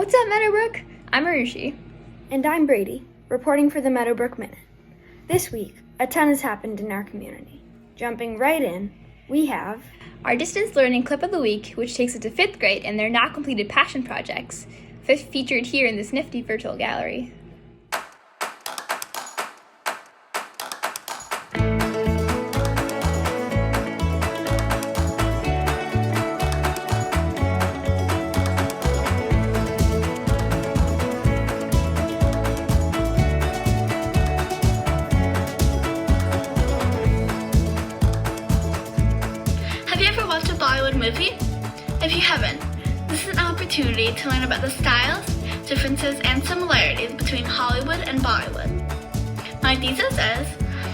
What's up, Meadowbrook? I'm Arushi. And I'm Brady, reporting for the Meadowbrook Minute. This week, a ton has happened in our community. Jumping right in, we have our distance learning clip of the week, which takes us to 5th grade and their now completed passion projects, featured here in this nifty virtual gallery. Have you ever watched a Bollywood movie? If you haven't, this is an opportunity to learn about the styles, differences, and similarities between Hollywood and Bollywood. My thesis says,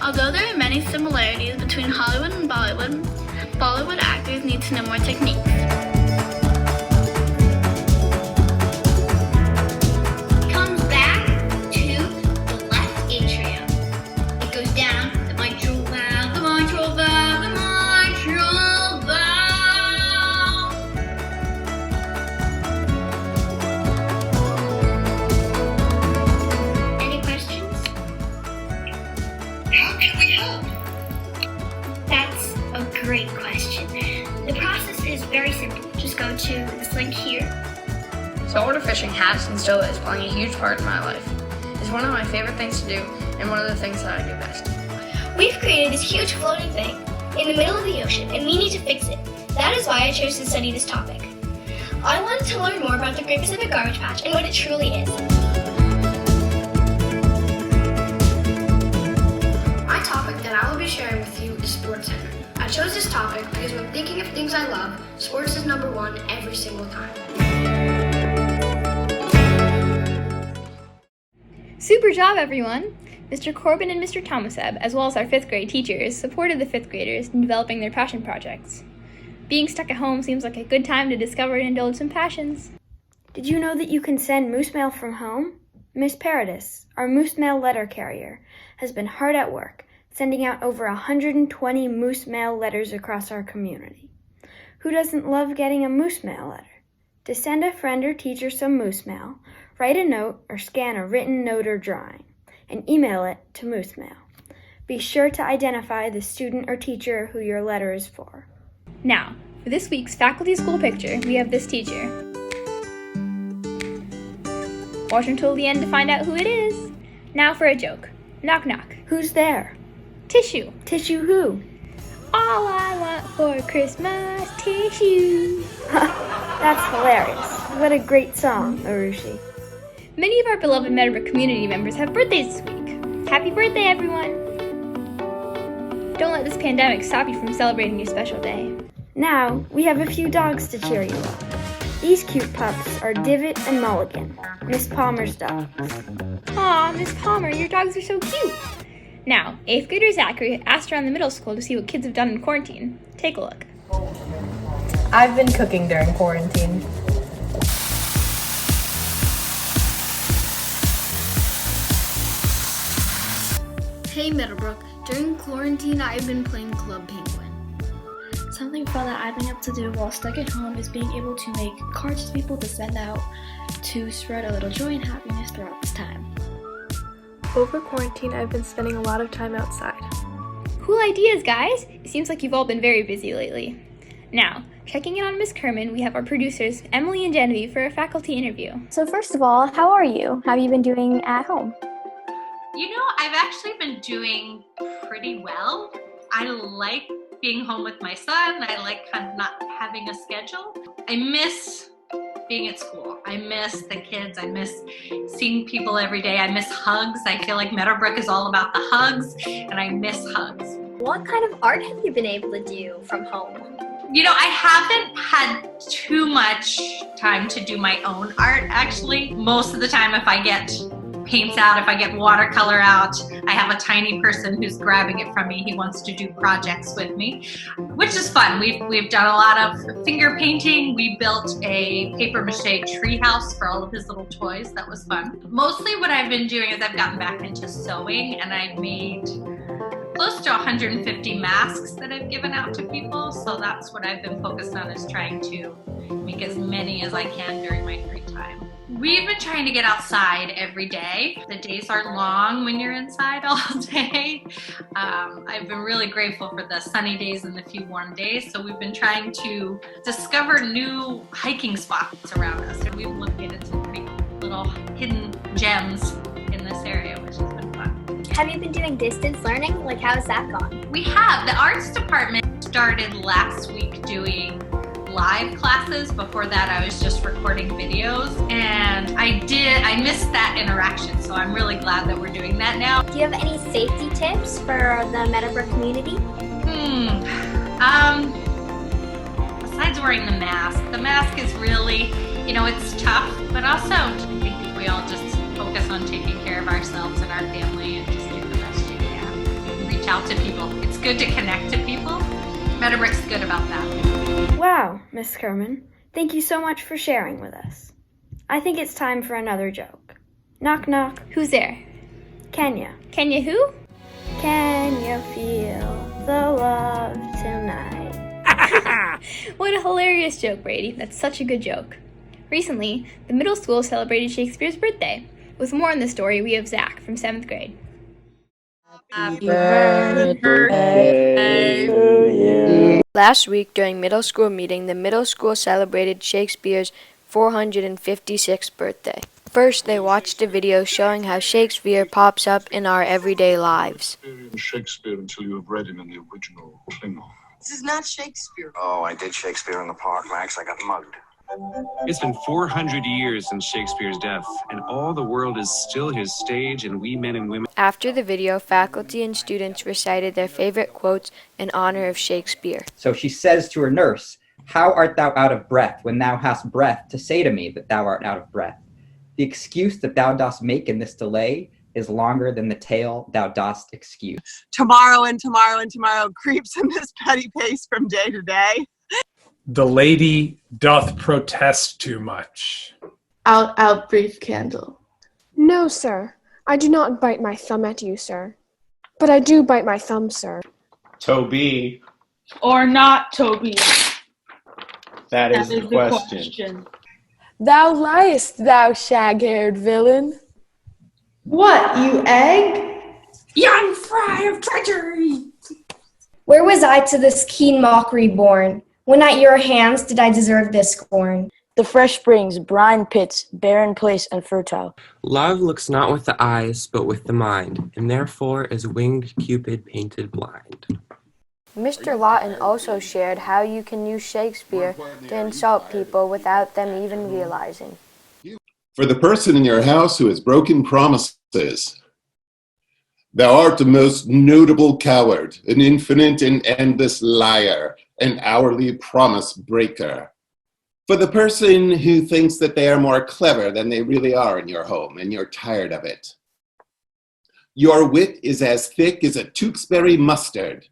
although there are many similarities between Hollywood and Bollywood actors need to know more techniques. It comes back to the left atrium. It goes down the mitral valve, the mitral valve, the mitral valve. Any questions? How can we help? That's a great question. The process is very simple. Just go to this link here. Saltwater fishing has and still is playing a huge part in my life. It's one of my favorite things to do and one of the things that I do best. We've created this huge floating thing in the middle of the ocean, and we need to fix it. That is why I chose to study this topic. I wanted to learn more about the Great Pacific Garbage Patch and what it truly is. My topic that I will be sharing with you is sports center. I chose this topic because when thinking of things I love, sports is number one every single time. Super job, everyone! Mr. Corbin and Mr. Thomaseb, as well as our 5th grade teachers, supported the 5th graders in developing their passion projects. Being stuck at home seems like a good time to discover and indulge some passions. Did you know that you can send moose mail from home? Miss Paradis, our moose mail letter carrier, has been hard at work, sending out over 120 moose mail letters across our community. Who doesn't love getting a moose mail letter? To send a friend or teacher some moose mail, write a note or scan a written note or drawing, and email it to moose mail. Be sure to identify the student or teacher who your letter is for. Now, for this week's faculty school picture, we have this teacher. Watch until the end to find out who it is. Now for a joke. Knock knock. Who's there? Tissue. Tissue who? All I want for Christmas, tissue. That's hilarious. What a great song, Arushi. Many of our beloved Meadowbrook community members have birthdays this week. Happy birthday, everyone! Don't let this pandemic stop you from celebrating your special day. Now, we have a few dogs to cheer you up. These cute pups are Divot and Mulligan, Miss Palmer's dogs. Aw, Miss Palmer, your dogs are so cute! Now, 8th grader Zachary asked around the middle school to see what kids have done in quarantine. Take a look. I've been cooking during quarantine. Hey Meadowbrook, during quarantine I've been playing Club Penguin. Something fun that I've been able to do while stuck at home is being able to make cards to people to send out to spread a little joy and happiness throughout this time. Over quarantine, I've been spending a lot of time outside. Cool ideas, guys! It seems like you've all been very busy lately. Now, checking in on Miss Kurman, we have our producers, Emily and Genevieve, for a faculty interview. So first of all, how are you? How have you been doing at home? You know, I've actually been doing pretty well. I like being home with my son. I like kind of not having a schedule. I miss being at school. I miss the kids. I miss seeing people every day. I miss hugs. I feel like Meadowbrook is all about the hugs, and I miss hugs. What kind of art have you been able to do from home? You know, I haven't had too much time to do my own art, actually. Most of the time, if I get paints out, if I get watercolor out, I have a tiny person who's grabbing it from me. He wants to do projects with me, which is fun. We've done a lot of finger painting. We built a paper mache tree house for all of his little toys. That was fun. Mostly what I've been doing is I've gotten back into sewing, and I've made close to 150 masks that I've given out to people. So that's what I've been focused on, is trying to make as many as I can during my free time. We've been trying to get outside every day. The days are long when you're inside all day. I've been really grateful for the sunny days and the few warm days. So we've been trying to discover new hiking spots around us. And we've located some pretty little hidden gems in this area, which has been fun. Have you been doing distance learning? Like, how's that gone? We have. The arts department started last week doing live classes. Before that, I was just recording videos, and I missed that interaction, so I'm really glad that we're doing that now. Do you have any safety tips for the Meadowbrook community? Besides wearing the mask is really, it's tough, but also I think if we all just focus on taking care of ourselves and our family and just do the best you can. Reach out to people. It's good to connect to people. Meadowbrook's good about that. Wow, Miss Kurman, thank you so much for sharing with us. I think it's time for another joke. Knock, knock. Who's there? Kenya. Kenya who? Can you feel the love tonight? What a hilarious joke, Brady. That's such a good joke. Recently, the middle school celebrated Shakespeare's birthday. With more on the story, we have Zach from 7th grade. Happy birthday to you. Last week, during middle school meeting, the middle school celebrated Shakespeare's 456th birthday. First, they watched a video showing how Shakespeare pops up in our everyday lives. Shakespeare until you have read him in the original Klingon. This is not Shakespeare. Oh, I did Shakespeare in the park, Max. I got mugged. It's been 400 years since Shakespeare's death, and all the world is still his stage, and we men and women... After the video, faculty and students recited their favorite quotes in honor of Shakespeare. So she says to her nurse, "How art thou out of breath, when thou hast breath to say to me that thou art out of breath? The excuse that thou dost make in this delay is longer than the tale thou dost excuse." Tomorrow and tomorrow and tomorrow creeps in this petty pace from day to day. The lady doth protest too much. Out, out, brief candle. No, sir. I do not bite my thumb at you, sir. But I do bite my thumb, sir. Toby. Or not Toby. That is the question. Thou liest, thou shag-haired villain. What, you egg? Young fry of treachery! Where was I to this keen mockery born? When at your hands did I deserve this scorn? The fresh springs, brine pits, barren place and fertile. Love looks not with the eyes, but with the mind, and therefore is winged Cupid painted blind. Mr. Lawton also shared how you can use Shakespeare to insult people without them even realizing. For the person in your house who has broken promises, thou art the most notable coward, an infinite and endless liar, an hourly promise breaker. For the person who thinks that they are more clever than they really are in your home, and you're tired of it. Your wit is as thick as a Tewksbury mustard.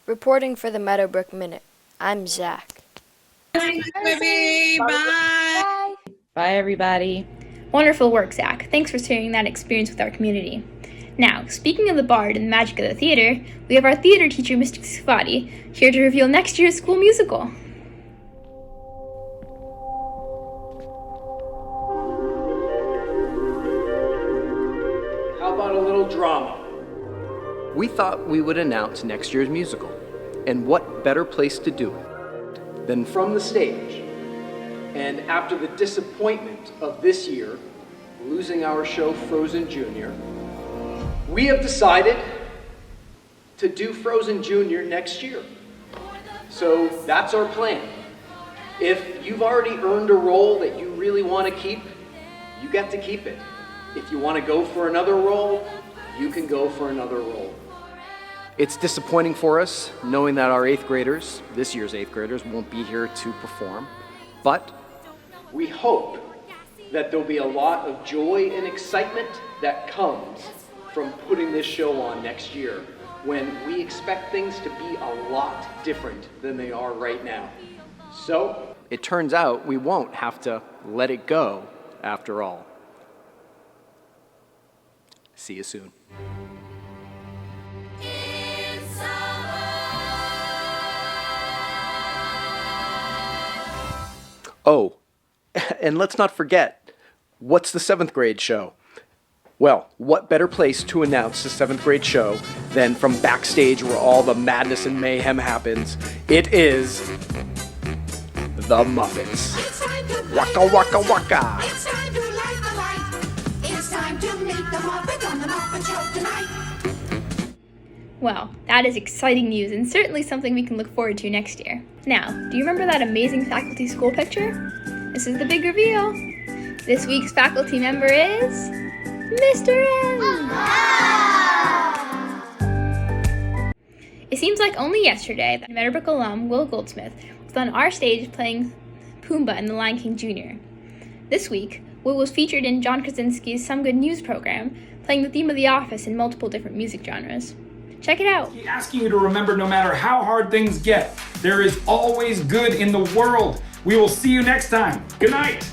Reporting for the Meadowbrook Minute, I'm Zach. Bye. Bye. Bye, everybody. Wonderful work, Zach. Thanks for sharing that experience with our community. Now, speaking of the bard and the magic of the theater, we have our theater teacher, Mr. Sifati, here to reveal next year's school musical. How about a little drama? We thought we would announce next year's musical, and what better place to do it than from the stage. And after the disappointment of this year, losing our show Frozen Jr., we have decided to do Frozen Jr. next year. So that's our plan. If you've already earned a role that you really want to keep, you get to keep it. If you want to go for another role, you can go for another role. It's disappointing for us knowing that our 8th graders, this year's 8th graders, won't be here to perform, but we hope that there'll be a lot of joy and excitement that comes from putting this show on next year, when we expect things to be a lot different than they are right now. So, it turns out we won't have to let it go after all. See you soon. Oh, and let's not forget, what's the 7th grade show? Well, what better place to announce the 7th grade show than from backstage where all the madness and mayhem happens? It is the Muppets. Waka waka waka. It's time to light the light. It's time to meet the Muppets on the Muppet Show tonight. Well, that is exciting news and certainly something we can look forward to next year. Now, do you remember that amazing faculty school picture? This is the big reveal. This week's faculty member is Mr. M. It seems like only yesterday that Meadowbrook alum Will Goldsmith was on our stage playing Pumbaa in The Lion King Jr. This week, Will was featured in John Krasinski's Some Good News program, playing the theme of The Office in multiple different music genres. Check it out. Asking you to remember, no matter how hard things get, there is always good in the world. We will see you next time. Good night.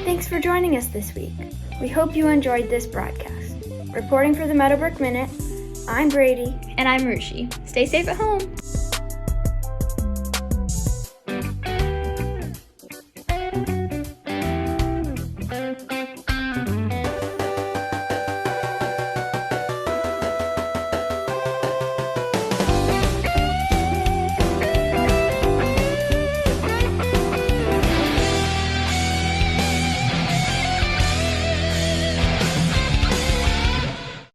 Thanks for joining us this week. We hope you enjoyed this broadcast. Reporting for the Meadowbrook Minute, I'm Brady. And I'm Rushi. Stay safe at home.